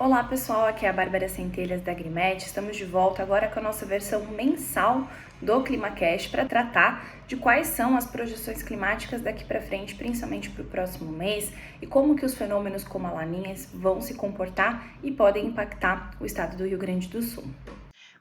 Olá pessoal, aqui é a Bárbara Centelhas da Agrimet. Estamos de volta agora com a nossa versão mensal do ClimaCast para tratar de quais são as projeções climáticas daqui para frente, principalmente para o próximo mês, e como que os fenômenos como a Laninha vão se comportar e podem impactar o estado do Rio Grande do Sul.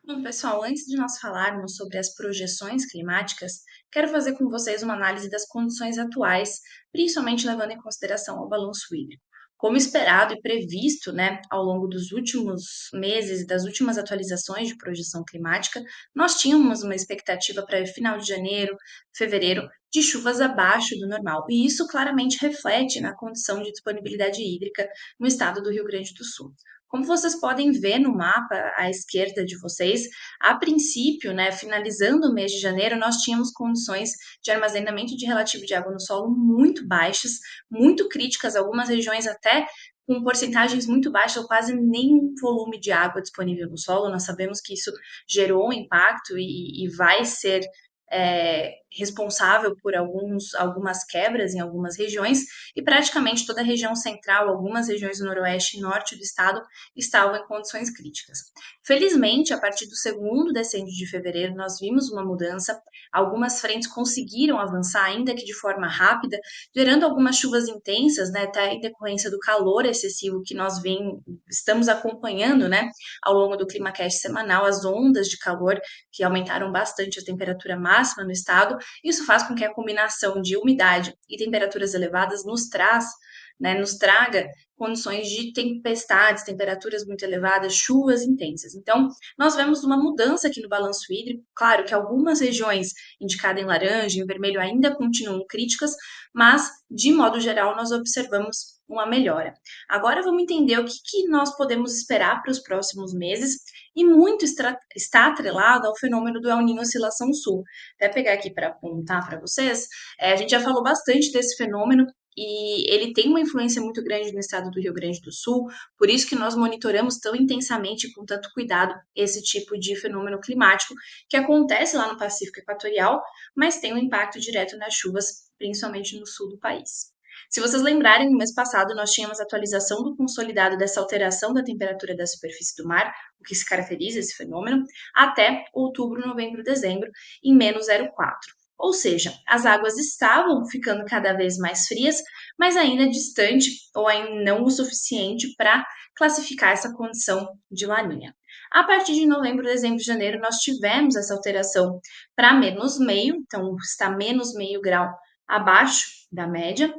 Bom, pessoal, antes de nós falarmos sobre as projeções climáticas, quero fazer com vocês uma análise das condições atuais, principalmente levando em consideração o balanço hídrico. Como esperado e previsto, ao longo dos últimos meses e das últimas atualizações de projeção climática, nós tínhamos uma expectativa para final de janeiro, fevereiro, de chuvas abaixo do normal. E isso claramente reflete na condição de disponibilidade hídrica no estado do Rio Grande do Sul. Como vocês podem ver no mapa à esquerda de vocês, a princípio, finalizando o mês de janeiro, nós tínhamos condições de armazenamento de relativo de água no solo muito baixas, muito críticas, algumas regiões até com porcentagens muito baixas, ou quase nenhum volume de água disponível no solo. Nós sabemos que isso gerou um impacto e vai ser responsável por algumas quebras em algumas regiões, e praticamente toda a região central, algumas regiões do noroeste e norte do estado estavam em condições críticas. Felizmente, a partir do segundo decêndio de fevereiro, nós vimos uma mudança, algumas frentes conseguiram avançar, ainda que de forma rápida, gerando algumas chuvas intensas, até em decorrência do calor excessivo que nós estamos acompanhando, ao longo do ClimaCast semanal, as ondas de calor que aumentaram bastante a temperatura máxima no estado. Isso faz com que a combinação de umidade e temperaturas elevadas nos traga condições de tempestades, temperaturas muito elevadas, chuvas intensas. Então, nós vemos uma mudança aqui no balanço hídrico. Claro que algumas regiões indicadas em laranja, em vermelho, ainda continuam críticas, mas, de modo geral, nós observamos uma melhora. Agora vamos entender o que nós podemos esperar para os próximos meses, e muito está atrelado ao fenômeno do El Niño Oscilação Sul. Até pegar aqui para apontar para vocês, a gente já falou bastante desse fenômeno, e ele tem uma influência muito grande no estado do Rio Grande do Sul, por isso que nós monitoramos tão intensamente e com tanto cuidado esse tipo de fenômeno climático que acontece lá no Pacífico Equatorial, mas tem um impacto direto nas chuvas, principalmente no sul do país. Se vocês lembrarem, no mês passado nós tínhamos atualização do consolidado dessa alteração da temperatura da superfície do mar, o que se caracteriza esse fenômeno, até outubro, novembro, dezembro, em menos 0,4. Ou seja, as águas estavam ficando cada vez mais frias, mas ainda distante ou ainda não o suficiente para classificar essa condição de laninha. A partir de novembro, dezembro e janeiro, nós tivemos essa alteração para menos meio, então está menos meio grau abaixo da média.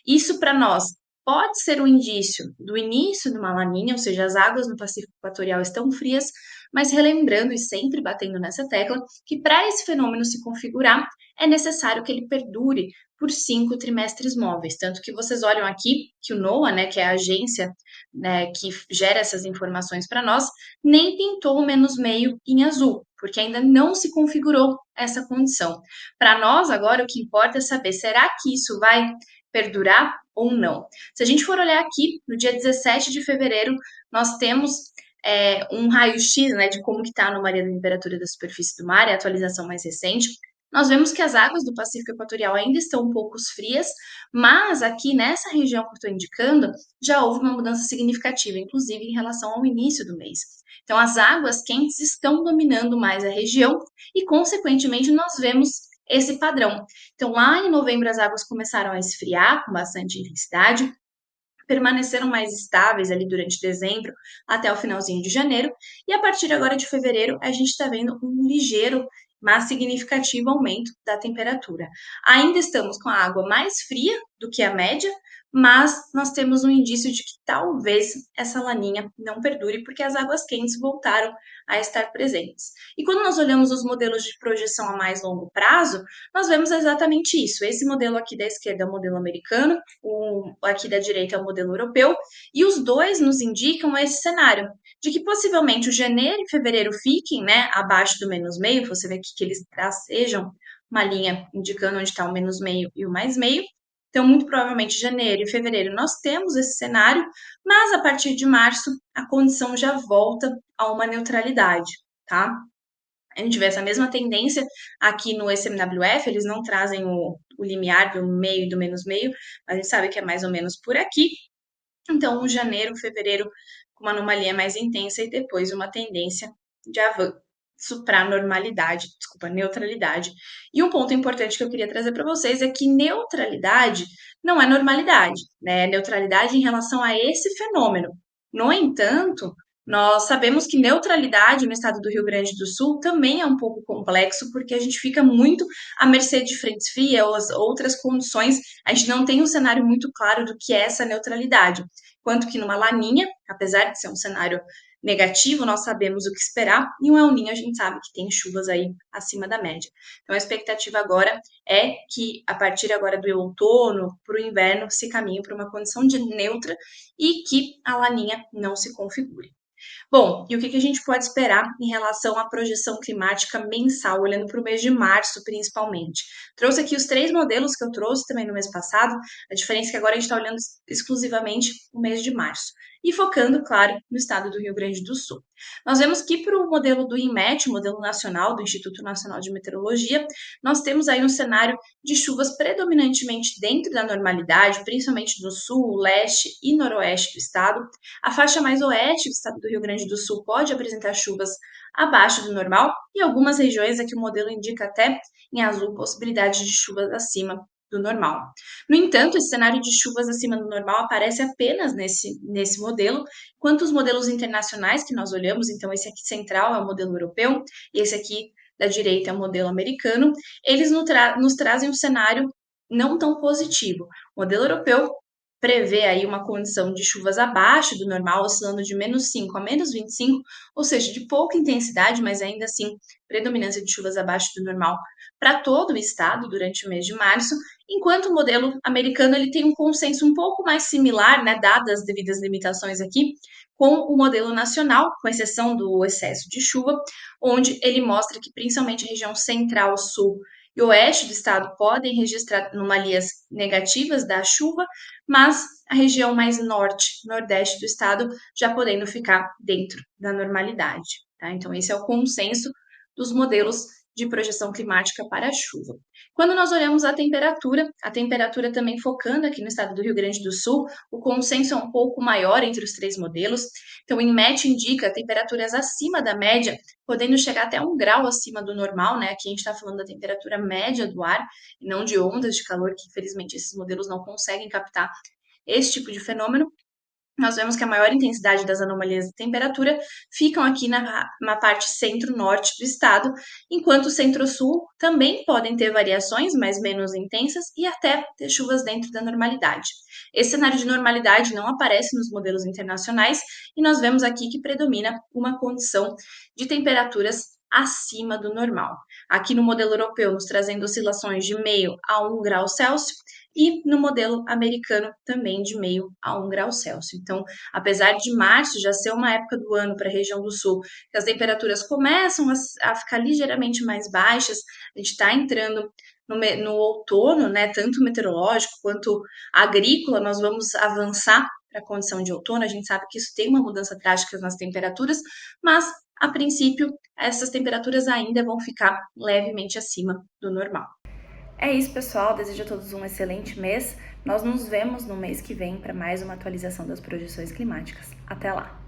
Isso para nós pode ser um indício do início de uma laninha, ou seja, as águas no Pacífico Equatorial estão frias, mas relembrando e sempre batendo nessa tecla que para esse fenômeno se configurar, é necessário que ele perdure por 5 trimestres móveis. Tanto que vocês olham aqui que o NOAA, que é a agência que gera essas informações para nós, nem pintou o menos meio em azul, porque ainda não se configurou essa condição. Para nós, agora, o que importa é saber, será que isso vai perdurar ou não? Se a gente for olhar aqui, no dia 17 de fevereiro, nós temos um raio-x de como que está a anomalia da temperatura da superfície do mar, é a atualização mais recente. Nós vemos que as águas do Pacífico Equatorial ainda estão um pouco frias, mas aqui nessa região que eu estou indicando, já houve uma mudança significativa, inclusive em relação ao início do mês. Então, as águas quentes estão dominando mais a região e, consequentemente, nós vemos esse padrão. Então, lá em novembro, as águas começaram a esfriar com bastante intensidade, permaneceram mais estáveis ali durante dezembro até o finalzinho de janeiro, e a partir agora de fevereiro a gente está vendo um ligeiro, mas significativo aumento da temperatura. Ainda estamos com a água mais fria do que a média, mas nós temos um indício de que talvez essa laninha não perdure, porque as águas quentes voltaram a estar presentes. E quando nós olhamos os modelos de projeção a mais longo prazo, nós vemos exatamente isso. Esse modelo aqui da esquerda é o modelo americano, o aqui da direita é o modelo europeu, e os dois nos indicam esse cenário, de que possivelmente o janeiro e fevereiro fiquem abaixo do menos meio. Você vê aqui que eles tracejam uma linha indicando onde está o menos meio e o mais meio. Então, muito provavelmente, janeiro e fevereiro nós temos esse cenário, mas a partir de março a condição já volta a uma neutralidade, tá? A gente vê essa mesma tendência aqui no ECMWF, eles não trazem o limiar do meio e do menos meio, mas a gente sabe que é mais ou menos por aqui. Então, um janeiro, fevereiro com uma anomalia mais intensa e depois uma tendência de avanço para a normalidade, desculpa, neutralidade. E um ponto importante que eu queria trazer para vocês é que neutralidade não é normalidade, né? Neutralidade em relação a esse fenômeno. No entanto, nós sabemos que neutralidade no estado do Rio Grande do Sul também é um pouco complexo, porque a gente fica muito à mercê de frentes frias ou as outras condições, a gente não tem um cenário muito claro do que é essa neutralidade. Quanto que numa laninha, apesar de ser um cenário negativo, nós sabemos o que esperar, e um El Niño a gente sabe que tem chuvas aí acima da média. Então a expectativa agora é que a partir agora do outono para o inverno se caminhe para uma condição de neutra e que a laninha não se configure. Bom, e o que a gente pode esperar em relação à projeção climática mensal, olhando para o mês de março, principalmente? Trouxe aqui os 3 modelos que eu trouxe também no mês passado, a diferença é que agora a gente está olhando exclusivamente o mês de março. E focando, claro, no estado do Rio Grande do Sul. Nós vemos que para o modelo do INMET, o modelo nacional do Instituto Nacional de Meteorologia, nós temos aí um cenário de chuvas predominantemente dentro da normalidade, principalmente no sul, leste e noroeste do estado. A faixa mais oeste do estado do Rio Grande do Sul pode apresentar chuvas abaixo do normal e algumas regiões aqui o modelo indica até em azul possibilidade de chuvas acima do normal. No entanto, esse cenário de chuvas acima do normal aparece apenas nesse modelo, enquanto os modelos internacionais que nós olhamos, então esse aqui central é o modelo europeu, e esse aqui da direita é o modelo americano, eles nos trazem um cenário não tão positivo. O modelo europeu prevê aí uma condição de chuvas abaixo do normal, oscilando de -5 a -25, ou seja, de pouca intensidade, mas ainda assim predominância de chuvas abaixo do normal para todo o estado durante o mês de março, enquanto o modelo americano ele tem um consenso um pouco mais similar, né, dadas as devidas limitações aqui, com o modelo nacional, com exceção do excesso de chuva, onde ele mostra que principalmente a região central, sul e oeste do estado podem registrar anomalias negativas da chuva, mas a região mais norte, nordeste do estado já podendo ficar dentro da normalidade. Tá? Então, esse é o consenso dos modelos de projeção climática para a chuva. Quando nós olhamos a temperatura também focando aqui no estado do Rio Grande do Sul, o consenso é um pouco maior entre os 3 modelos. Então, o INMET indica temperaturas acima da média, podendo chegar até 1 grau acima do normal, né? Aqui a gente está falando da temperatura média do ar, e não de ondas de calor, que infelizmente esses modelos não conseguem captar esse tipo de fenômeno. Nós vemos que a maior intensidade das anomalias de temperatura ficam aqui na parte centro-norte do estado, enquanto o centro-sul também podem ter variações, mas menos intensas, e até ter chuvas dentro da normalidade. Esse cenário de normalidade não aparece nos modelos internacionais, e nós vemos aqui que predomina uma condição de temperaturas acima do normal. Aqui no modelo europeu, nos trazendo oscilações de meio a 1 grau Celsius, e no modelo americano também de meio a 1 grau Celsius. Então, apesar de março já ser uma época do ano para a região do sul, que as temperaturas começam a ficar ligeiramente mais baixas, a gente está entrando no outono, né, tanto meteorológico quanto agrícola, nós vamos avançar para a condição de outono, a gente sabe que isso tem uma mudança drástica nas temperaturas, mas, a princípio, essas temperaturas ainda vão ficar levemente acima do normal. É isso, pessoal. Desejo a todos um excelente mês. Nós nos vemos no mês que vem para mais uma atualização das projeções climáticas. Até lá!